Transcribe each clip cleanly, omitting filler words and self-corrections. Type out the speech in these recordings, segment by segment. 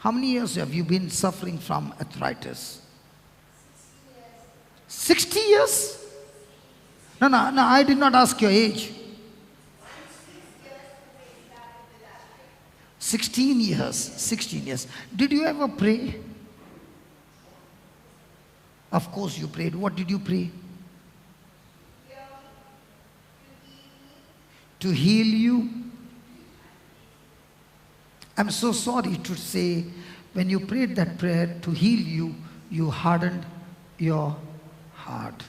How many years have you been suffering from arthritis? 60 years? No, I did not ask your age. 16 years. 16 years. Did you ever pray? Of course you prayed. What did you pray? To heal you. I'm so sorry to say, when you prayed that prayer to heal you, you hardened your heart.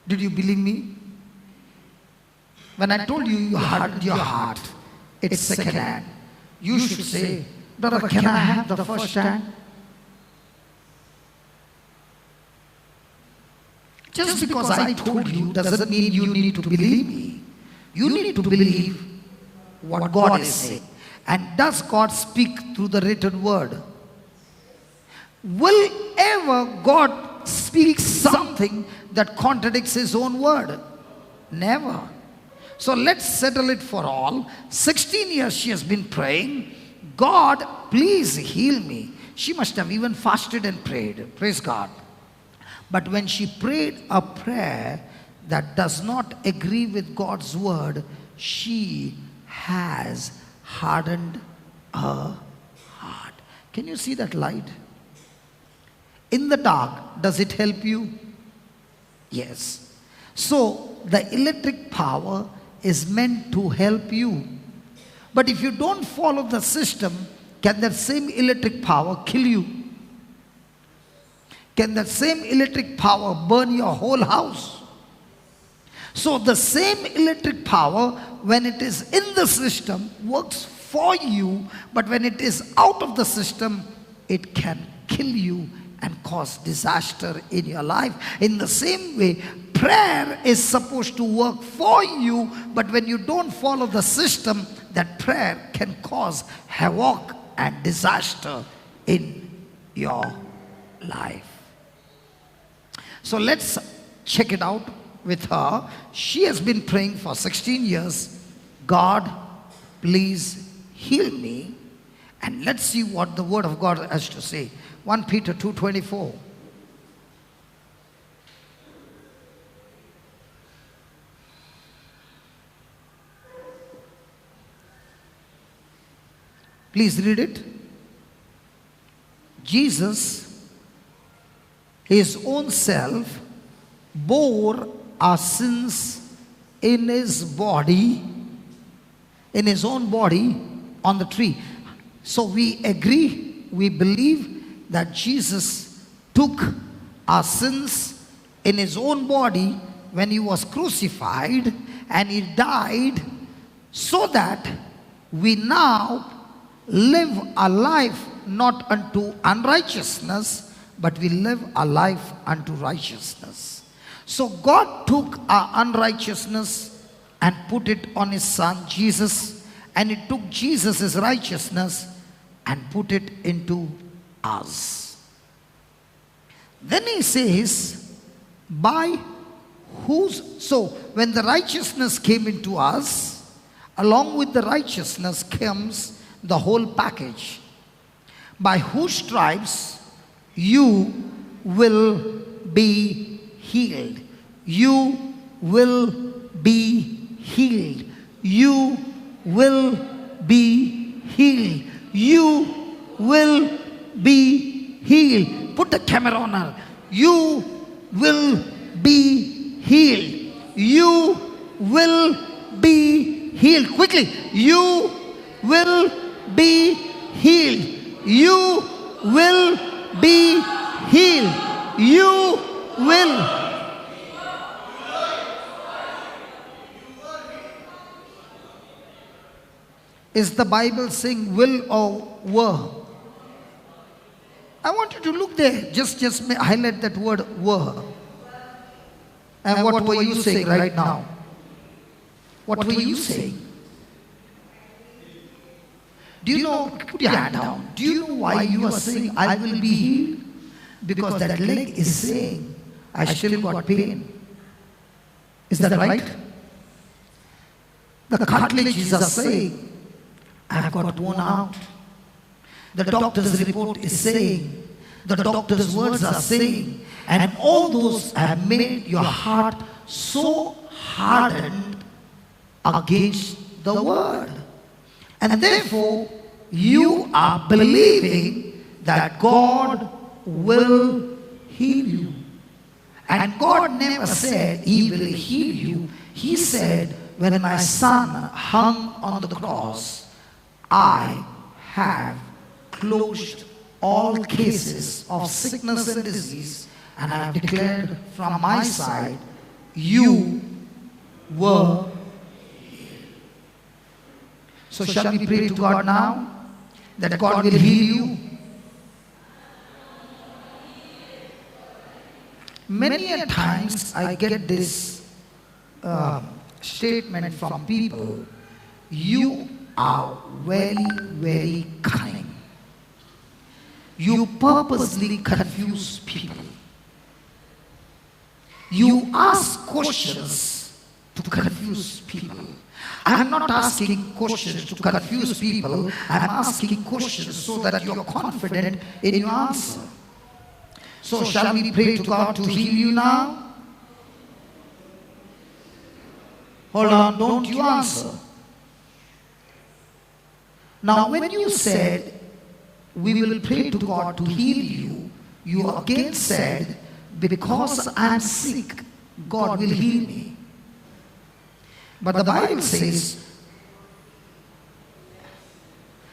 Did you believe me? When I told you you hardened your heart, it's second hand. You should say, brother, can I have the first hand? Just because I told you doesn't mean you need to believe me. You need to believe what God is saying. And does God speak through the written word? Will ever God speak something that contradicts his own word? Never. So let's settle it for all. 16 years she has been praying, God, please heal me. She must have even fasted and prayed. Praise God. But when she prayed a prayer that does not agree with God's word, she has hardened her heart. Can you see that light? In the dark, does it help you? Yes. So the electric power is meant to help you. But if you don't follow the system, can that same electric power kill you? Can that same electric power burn your whole house? So the same electric power, when it is in the system, works for you, but when it is out of the system, it can kill you and cause disaster in your life. In the same way, prayer is supposed to work for you, but when you don't follow the system, that prayer can cause havoc and disaster in your life. So let's check it out with her. She has been praying for 16 years. God, please heal me. And let's see what the word of God has to say. 1 Peter 2:24. Please read it. Jesus, his own self, bore our sins in his body, in his own body on the tree. So we agree, we believe that Jesus took our sins in his own body when he was crucified, and he died so that we now live a life not unto unrighteousness, but we live a life unto righteousness. So God took our unrighteousness and put it on his son Jesus, and he took Jesus' righteousness and put it into us. Then he says, by whose, so when the righteousness came into us, along with the righteousness comes the whole package. By whose stripes you will be healed. You will be healed. You will be healed. You will be healed. Put the camera on her. You will be healed. You will be healed. Quickly. You will be healed. You will be healed. You will. Is the Bible saying will or were? I want you to look there. Just highlight that word were. And what were you saying right now? What were you saying? Do you know, put your hand down. Do you know why you are saying I will be healed? Because that leg is saying I still got pain. Is that right? The cartilages are saying I have got worn out. The doctor's report is saying, the doctor's words are saying, and all those have made your heart so hardened against the word. And therefore, you are believing that God will heal you. And God never said He will heal you. He said, when my son hung on the cross, I have closed all cases of sickness and disease, and I have declared from my side, you were healed. So shall we pray to God now that God will heal you? Many a times I get this statement from people, you are very, very cunning. You purposely confuse people. You ask questions to confuse people. I am not asking questions to confuse people. I am asking questions so that you are confident in your answer. So shall we pray to God to heal you now? Hold on, don't you answer. Now when you said, we will pray to God to heal you, you again said, because I am sick, God will heal me. But the Bible says,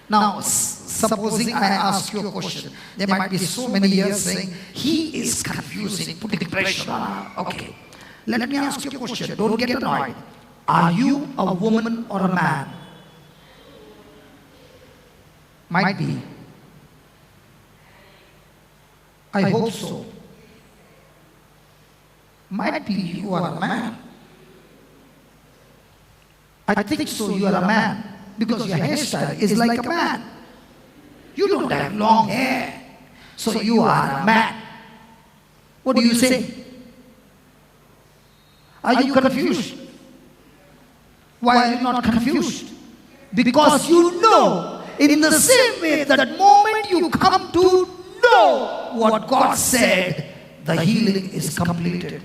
now supposing I ask you a question, there might be so many years saying, he is confusing, putting pressure on. Okay, let me ask you a question, don't get annoyed. Are you a woman or a man? Might be. I hope so. Might be you are a man. I think so you are a man, because your hairstyle is like a man. You don't have long hair, so you are a man. What do you say? Are you confused? Why are you not confused? Because you know, in the same way that moment you come to know what God said, the healing is completed.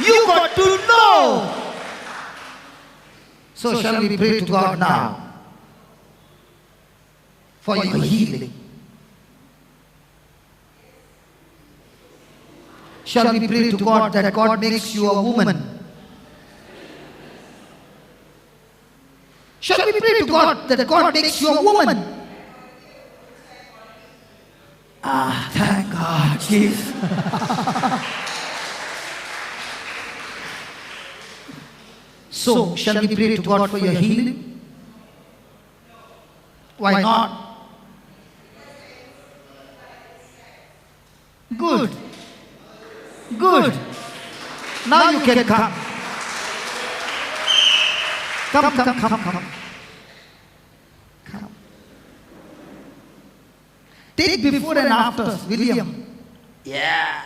You got to know. So shall we pray to God now for your healing? Shall we pray to God that God makes you a woman? Shall we pray to God that God makes you a woman? Ah, thank God, Jesus. So, shall we pray to God for your healing? Why not? Good. Good. Now you can come. Come. Take before and after, William. Yeah.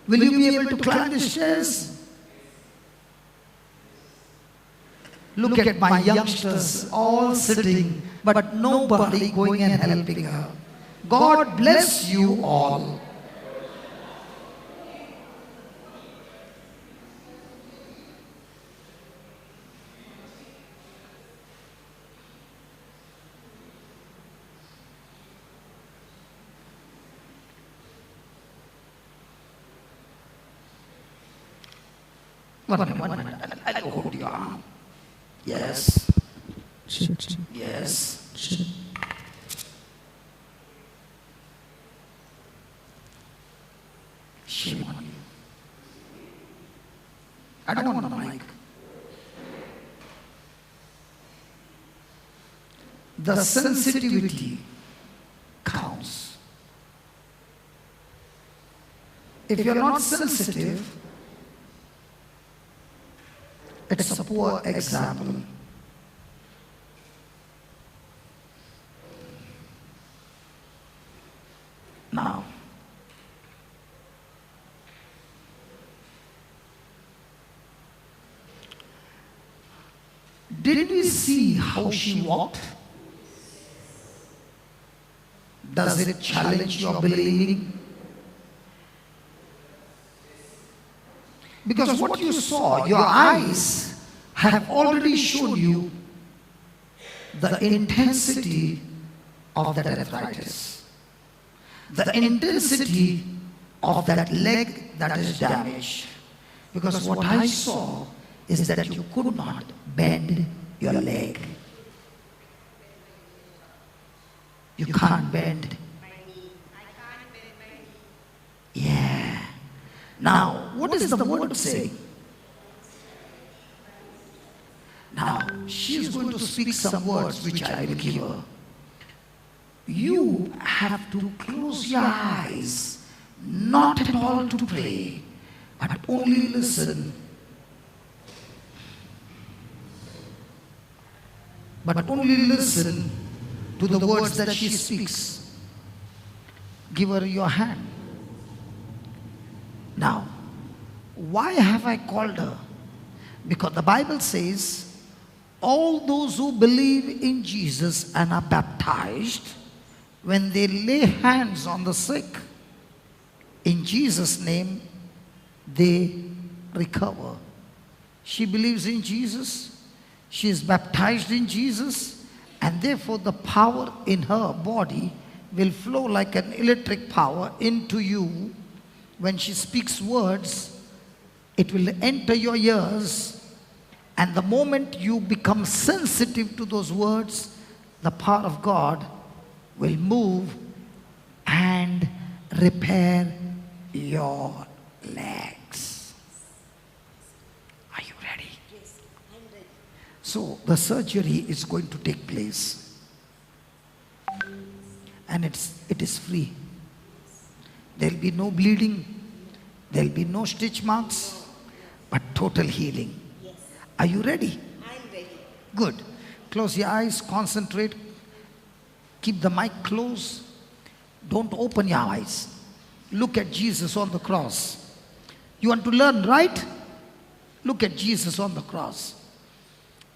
Will you be able to climb the stairs? Look at my youngsters all sitting, but nobody going and helping her. God bless you all. One minute. I'll hold your arm. Yes. Yes. Shame on you. I don't want a mic. The sensitivity counts. If you're not sensitive, it's a poor example. Now, Did we see how she walked? Does it challenge your believing? Because what you saw, your eyes have already shown you the intensity of that arthritis, the intensity of that leg that is damaged. Because what I saw is that you could not bend your leg. You can't bend. Yeah. Now, what does the word say? Now, she is going to speak some words which I will give her. You have to close your eyes, not at all to pray, but only listen. But only listen to the words that she speaks. Give her your hand. Now, why have I called her? Because the Bible says, all those who believe in Jesus and are baptized, when they lay hands on the sick, in Jesus' name, they recover. She believes in Jesus. She is baptized in Jesus. And therefore, the power in her body will flow like an electric power into you. When she speaks words, it will enter your ears. And the moment you become sensitive to those words, the power of God will move and repair your legs. Are you ready? Yes, I'm ready. So the surgery is going to take place. And it is free. There will be no bleeding. There will be no stitch marks. But total healing. Yes, Are you ready? I'm ready. Good. Close your eyes, concentrate. Keep the mic close. Don't open your eyes. Look at Jesus on the cross. You want to learn, right? Look at Jesus on the cross.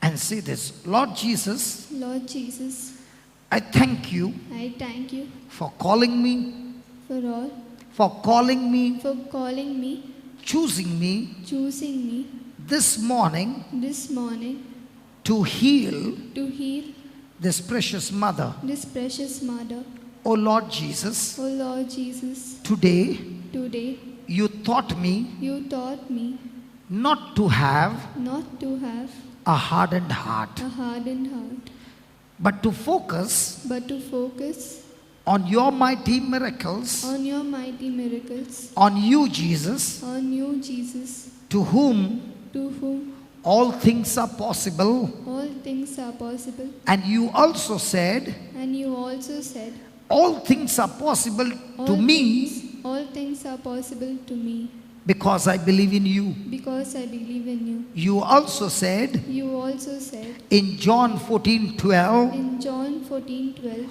And say this, Lord Jesus, Lord Jesus, I thank you I thank you for calling me, for calling me, choosing me choosing me this morning this morning to heal to heal this precious mother. this precious mother. Oh Lord Jesus, Oh Lord Jesus, today today you taught me you taught me not to have not to have a hardened heart, a hardened heart, but to focus but to focus on your mighty miracles, on your mighty miracles, on you, Jesus, on you, Jesus, to whom to whom all things are possible. all things are possible. And you also said, And you also said, all things are possible to me all things are possible to me because I believe in you. because I believe in you. You also said You also said in John 14:12, in John 14:12,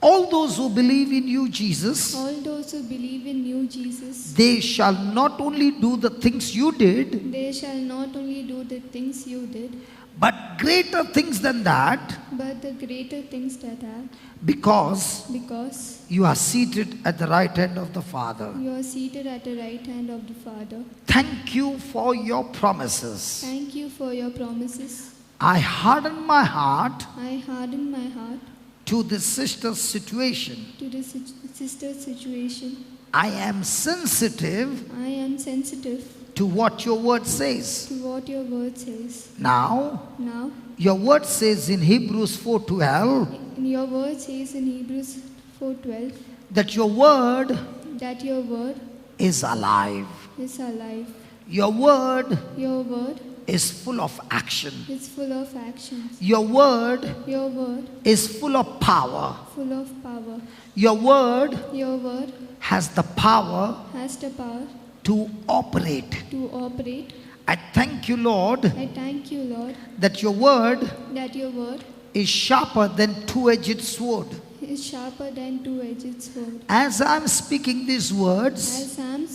all those who believe in you, Jesus, all those who believe in you, Jesus, they shall not only do the things you did, they shall not only do the things you did, but greater things than that, but the greater things that are, because because you are seated at the right hand of the Father. you are seated at the right hand of the Father. Thank you for your promises. Thank you for your promises. I harden my heart I harden my heart to this sister's situation. to this sister's situation. I am sensitive I am sensitive to what your word says. to what your word says. Now, Now, your word says in Hebrews 4:12 your word says in Hebrews 4:12 that your word that your word is alive. is alive. Your word Your word is full of action. is full of actions. Your word Your word is full of power. full of power. Your word Your word has the power has the power to operate. to operate. I thank you, Lord, I thank you, Lord, that your word that your word is sharper than two-edged sword. is sharper than two-edged sword. As I'm speaking these words, As I am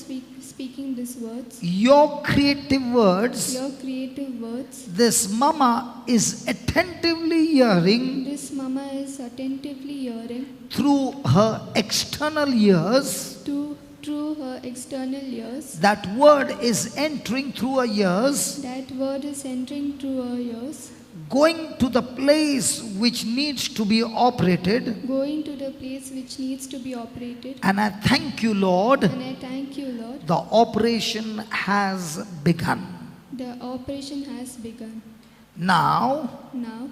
speaking these words, your creative words, your creative words, this mama is attentively hearing this mama is attentively hearing through her external ears. through her external ears. That word is entering through her ears, That word is entering through her ears, going to the place which needs to be operated. going to the place which needs to be operated. And I thank you, Lord, And I thank you, Lord. the operation has begun. The operation has begun. Now, Now,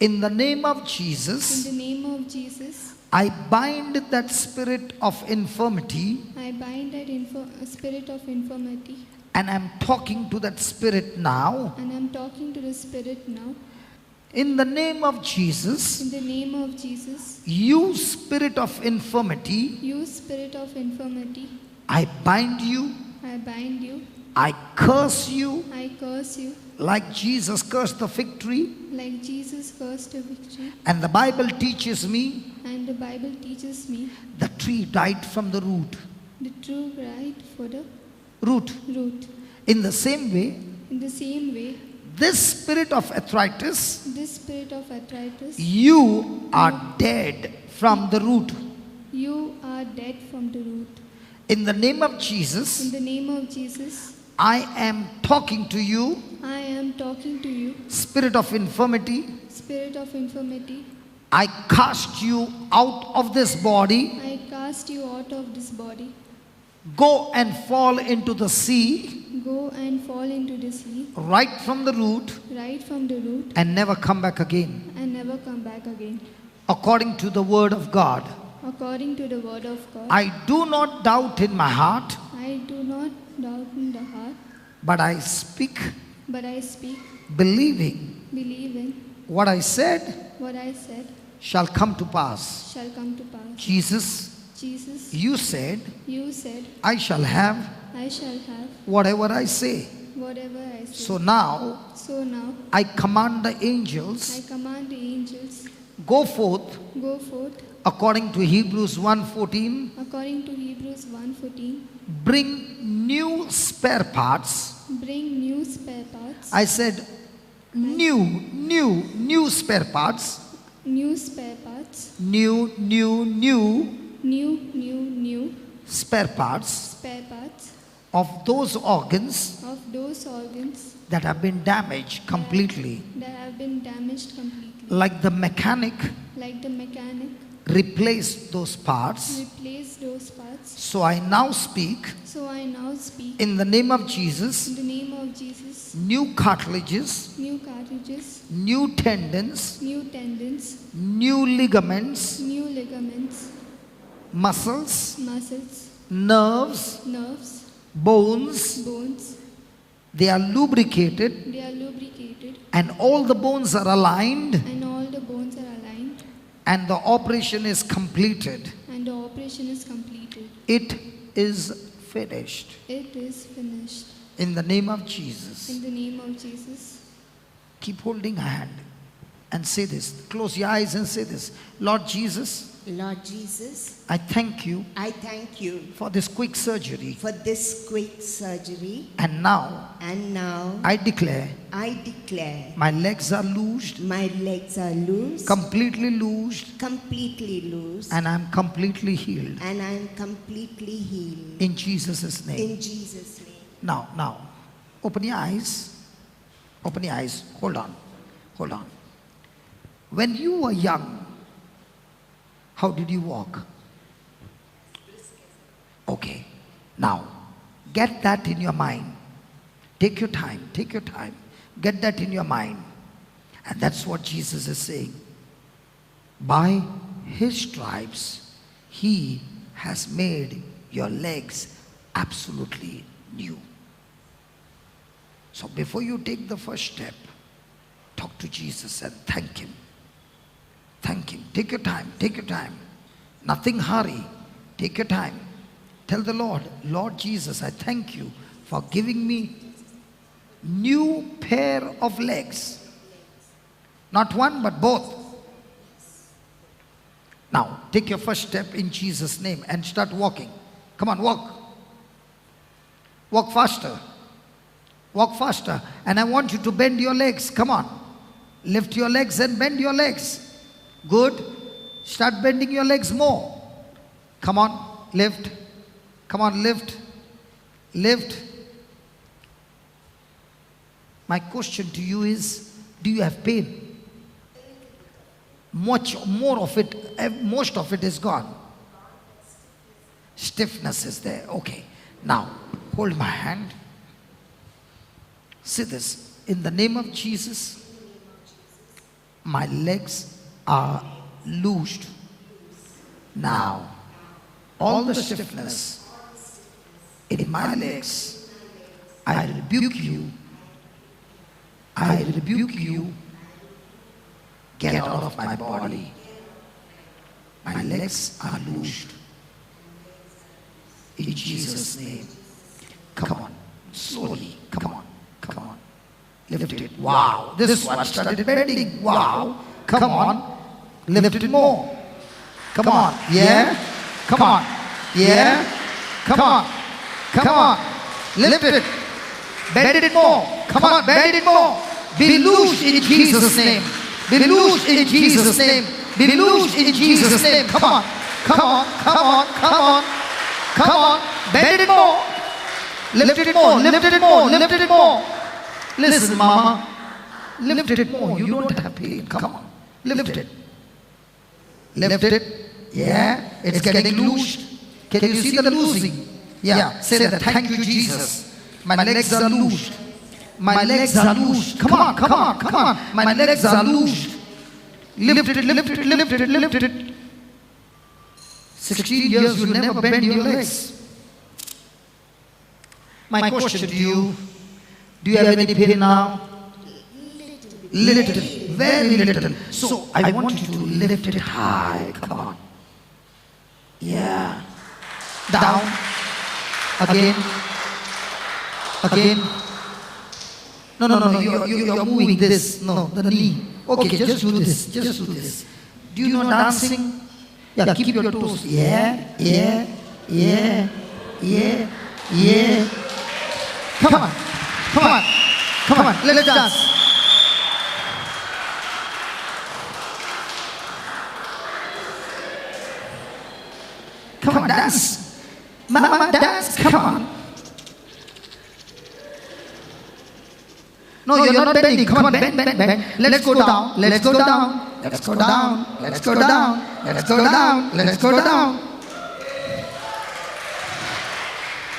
in the name of in Jesus, the name of Jesus, I bind that spirit of infirmity, I bind that spirit of infirmity, and I'm talking to that spirit now. and I'm talking to the spirit now. In the name of Jesus, In the name of Jesus, you spirit of infirmity, you spirit of infirmity, I bind you, I bind you, I curse you, I curse you, like Jesus cursed the fig tree. like Jesus cursed a victory. And the Bible teaches me And the Bible teaches me the tree died from the root. the true right for the Root. root. In the same way, In the same way, this spirit of arthritis, this spirit of arthritis, you are dead from the root. you are dead from the root. In the name of In Jesus, the name of Jesus, I am talking to you, I am talking to you, spirit of infirmity. spirit of infirmity. I cast you out of this body. I cast you out of this body. Go and fall into the sea Go and fall into the sea, right from the root right from the root, and never come back again. and never come back again. According to the word of God. According to the word of God, I do not doubt in my heart, I do not doubt in the heart, but I speak but I speak, believing believing what I said what I said shall come to pass. shall come to pass. Jesus, Jesus, you said, you said, I shall have I shall have whatever I say. whatever I say. So now So now I command the I angels, command the angels, go forth go forth, according to Hebrews 1:14, according to Hebrews 1:14, bring new spare parts. bring new spare parts, I said new spare parts. new spare parts, New new spare parts spare parts of those organs of those organs that have been damaged completely. that have been damaged completely. Like the mechanic Like the mechanic replaced those parts. replace those parts. So I now speak So I now speak in the name of in Jesus, the name of Jesus, new cartilages, new cartridges, new tendons, new tendons, new ligaments, new ligaments, muscles, muscles, nerves, nerves, bones. bones. They are lubricated They are lubricated, and all the bones are aligned and all the bones are aligned, and the operation is completed. and the operation is completed. It is finished. It is finished. In the name of Jesus. In the name of Jesus, Keep holding a hand and say this. Close your eyes and say this. Lord Jesus, Lord Jesus, I thank you I thank you for this quick surgery. for this quick surgery. And now And now I declare I declare my legs are loosed, my legs are loose, completely loosed, completely loose, and I'm completely healed. and I am completely healed. In Jesus' name. In Jesus' name. Now, open your eyes. Open your eyes. Hold on. When you were young, how did you walk? Okay. Now, get that in your mind. Take your time. Get that in your mind. And that's what Jesus is saying. By his stripes, he has made your legs absolutely new. So before you take the first step, talk to Jesus and thank him. Thank him. Take your time. Nothing hurry. Take your time. Tell the Lord, Lord Jesus, I thank you for giving me new pair of legs. Not one, but both. Now, take your first step in Jesus' name and start walking. Come on, walk. Walk faster. Walk faster. And I want you to bend your legs. Come on. Lift your legs and bend your legs. Good. Start bending your legs more. Come on. Lift. Come on. Lift. Lift. My question to you is, do you have pain? More of it, most of it is gone. Stiffness is there. Okay. Now, hold my hand. See this. In the name of Jesus, my legs are loosed. Now, all the stiffness in my legs, I rebuke you. I rebuke you. Get out of my body. My legs are loosed. In Jesus' name. Come on. Slowly. Come on. Come on. Lift it. Wow. This one started bending. Wow. Come on. Lift it more. Come on. Yeah. Come on. Yeah. Come on. Come on. Lift it. Bend it more. Come on. Bend it more. Be loosed in Jesus' name. Be loosed in Jesus' name. Be loosed in Jesus' name. Come on. Come on. Come on. Come on. Come on. Bend it more. Lift it more. Lift it more. Lift it more. Listen, Mama. Lift it more. You don't have pain. Come on. Lift it. Lift it. Yeah. It's getting loosed. Can you see the loosing? Yeah. Say that. Thank you, Jesus. My legs are loosed. My legs are loosed. Come on. Come on. Come on. My legs are loosed. Lift it. Lift it. Lift it. Lift it. 16 years you never bend your legs. My question to you, do you have any pain now? Little, very little. So I want you to lift it high. Come on. Yeah. Down. Again. Again. No. You're moving this. No, the knee. Okay, just do this. Just do this. Do you know dancing? Yeah, keep your toes. Yeah. Come on. Come on. Come on. Let's dance. Come on, dance. Mama, dance. Come on. No, you're not bending. Come on, bend. Let's go down. Let's go down. Let's go down. Let's go down. Let's go down. Let's go down.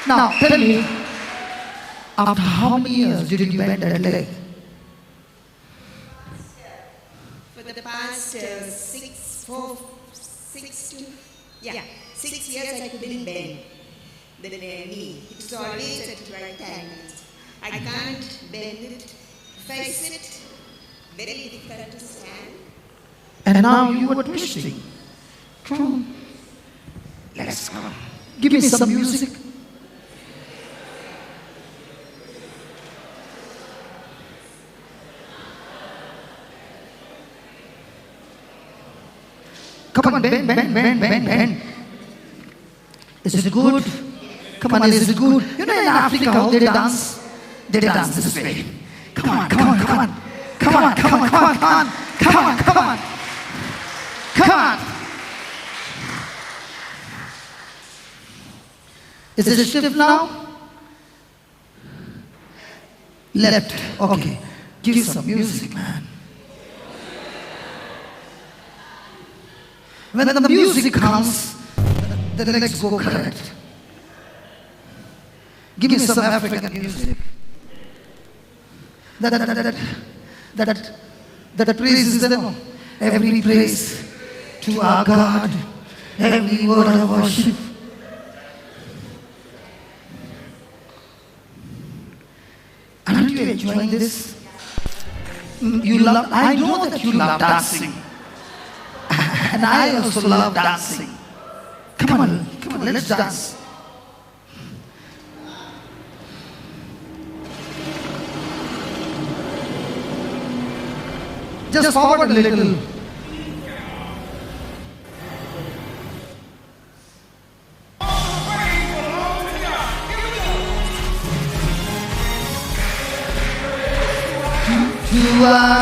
Now, tell me, after how many years did you bend that leg? For the past 6 years I couldn't bend the knee. It's always at right angles. I can't bend it. If I sit, very difficult to stand. And now you were twisting. Come on. Let's go. Give me some music. Come on, bend. Is it good? Come on, is it good? You know in Africa how they dance? They dance this way. Come on. Is it stiff now? Left. Okay. Give some music, man. When the music comes, the legs go correct. Give me some African music. That praises them. Every praise to our God. Every word of worship. Aren't you enjoying this? I know that you love dancing. And I also love dancing. Come on, let's dance. Just forward a little.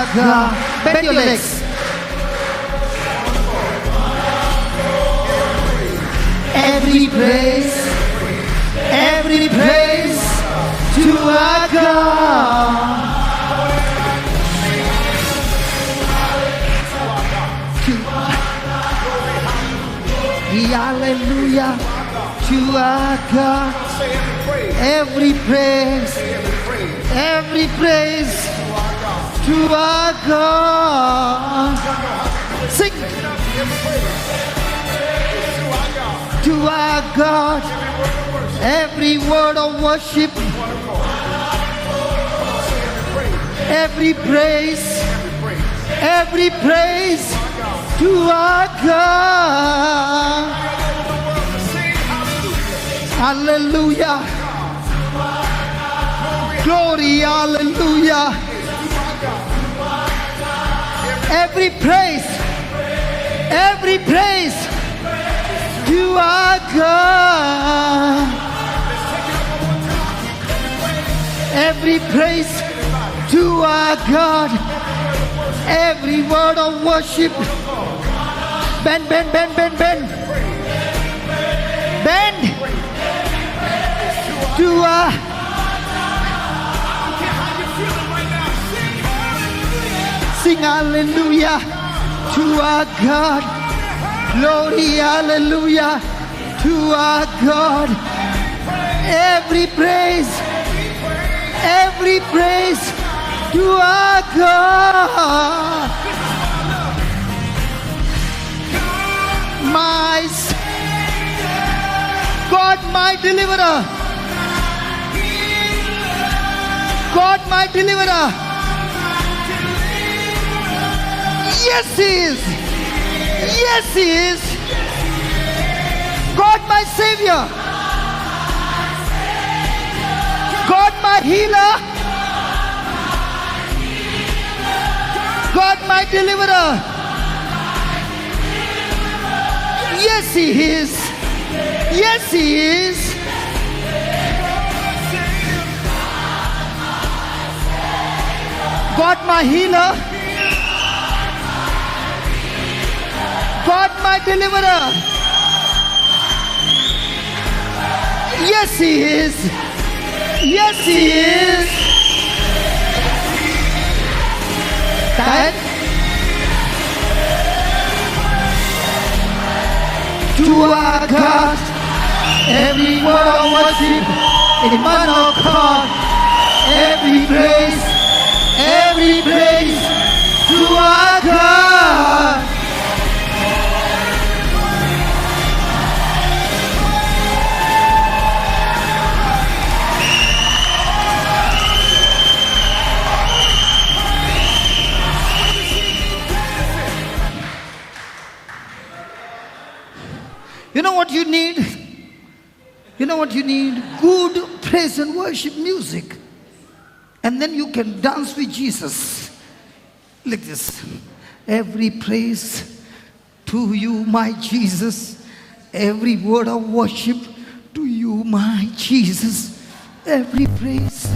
our God. Bend your legs. Every praise to our God. Hallelujah to our God. Every praise to our God. Sing to our God. Every word of worship, every praise to our God. Hallelujah. Glory, hallelujah. Every praise to our God. Every praise to our God. Every word of worship. Bend. To our sing hallelujah to our God. Glory, hallelujah to our God. Every praise to our God. My God, my deliverer. God, my deliverer. Yes, He is. Yes, He is. God, my Savior. God, my healer. God, my deliverer. Yes, He is. Yes, He is. God, my healer. God, my deliverer. Yes, He is. Yes, He is. That to our God, every word of worship in one accord, every praise to our God. You know what you need? You know what you need? Good praise and worship music. And then you can dance with Jesus. Like this. Every praise to you, my Jesus. Every word of worship to you, my Jesus. Every praise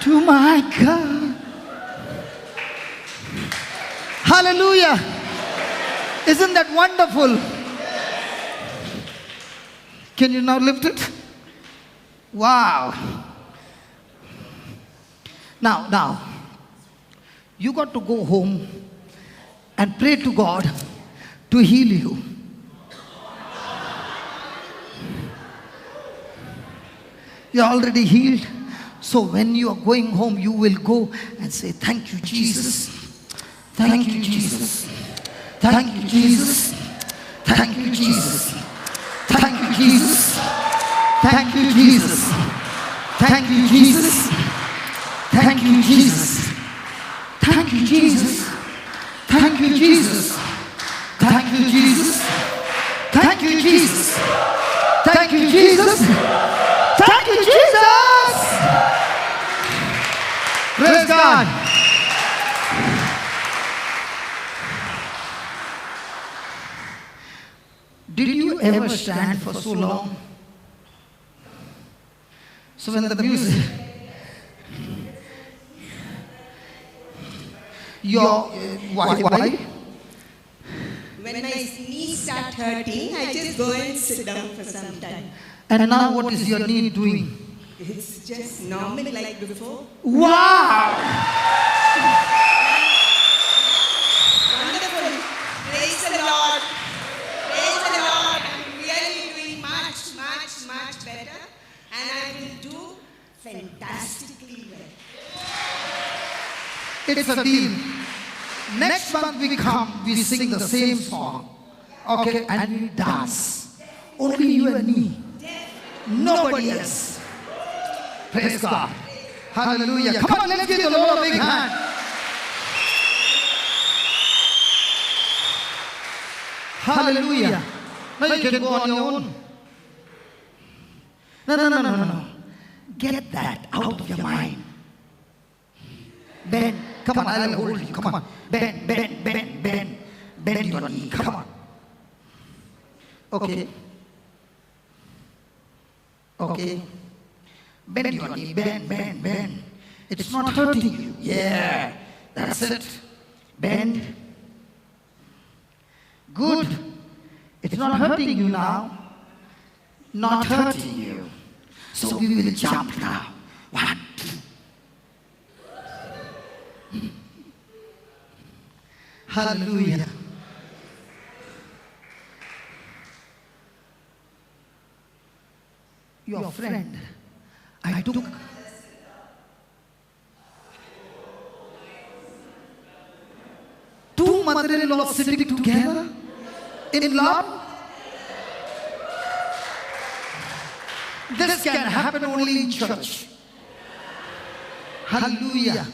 to my God. Hallelujah. Isn't that wonderful? Can you now lift it? Wow. Now, you got to go home and pray to God to heal you. You're already healed. So when you are going home, you will go and say, thank you, Jesus. Thank you, Jesus. Thank you, Jesus. Thank you, Jesus. Thank you, Jesus. Thank you, Jesus. Thank you, Jesus. Thank you, Jesus. Thank you, Jesus. Thank you, Jesus. Thank you, Jesus. Thank you, Jesus. Thank you, Jesus. Thank you, Jesus. Praise God. Did you ever stand for so long? So when the music, Your why? When my knees start hurting, I just go and sit down for some time. And now what is your knee doing? It's just normal like before. Wow! Wonderful. Praise the Lord. Praise the Lord. I'm really doing much, much, much better. And I will do fantastically well. It's a deal. Next month we come, we sing the same song. Okay, and we dance. Only you and me. Nobody else. Praise God. Hallelujah. Come on, let's give the Lord a big hand. Hallelujah. Now you can go on your own. No. Get that out of your mind. Bend. Come on, I'll hold you. Come on. Bend. Bend your knee. Come on. Okay. Bend your knee. Bend. It's not hurting you. Yeah. That's it. Bend. Good. It's not hurting you now. Not hurting you. So we will jump now. 1, 2. Hallelujah. Your friend, I took two mother-in-laws sitting together in love. This can happen only in church. Hallelujah.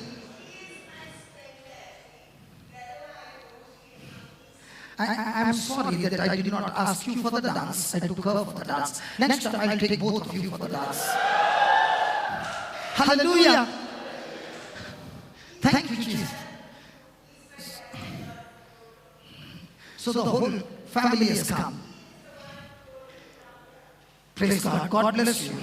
I'm sorry that I did not ask you for the dance. I took her for the dance. Next time I'll take both of you for the dance. Hallelujah. Thank you, Jesus. So the whole family has come. Praise God. God bless you.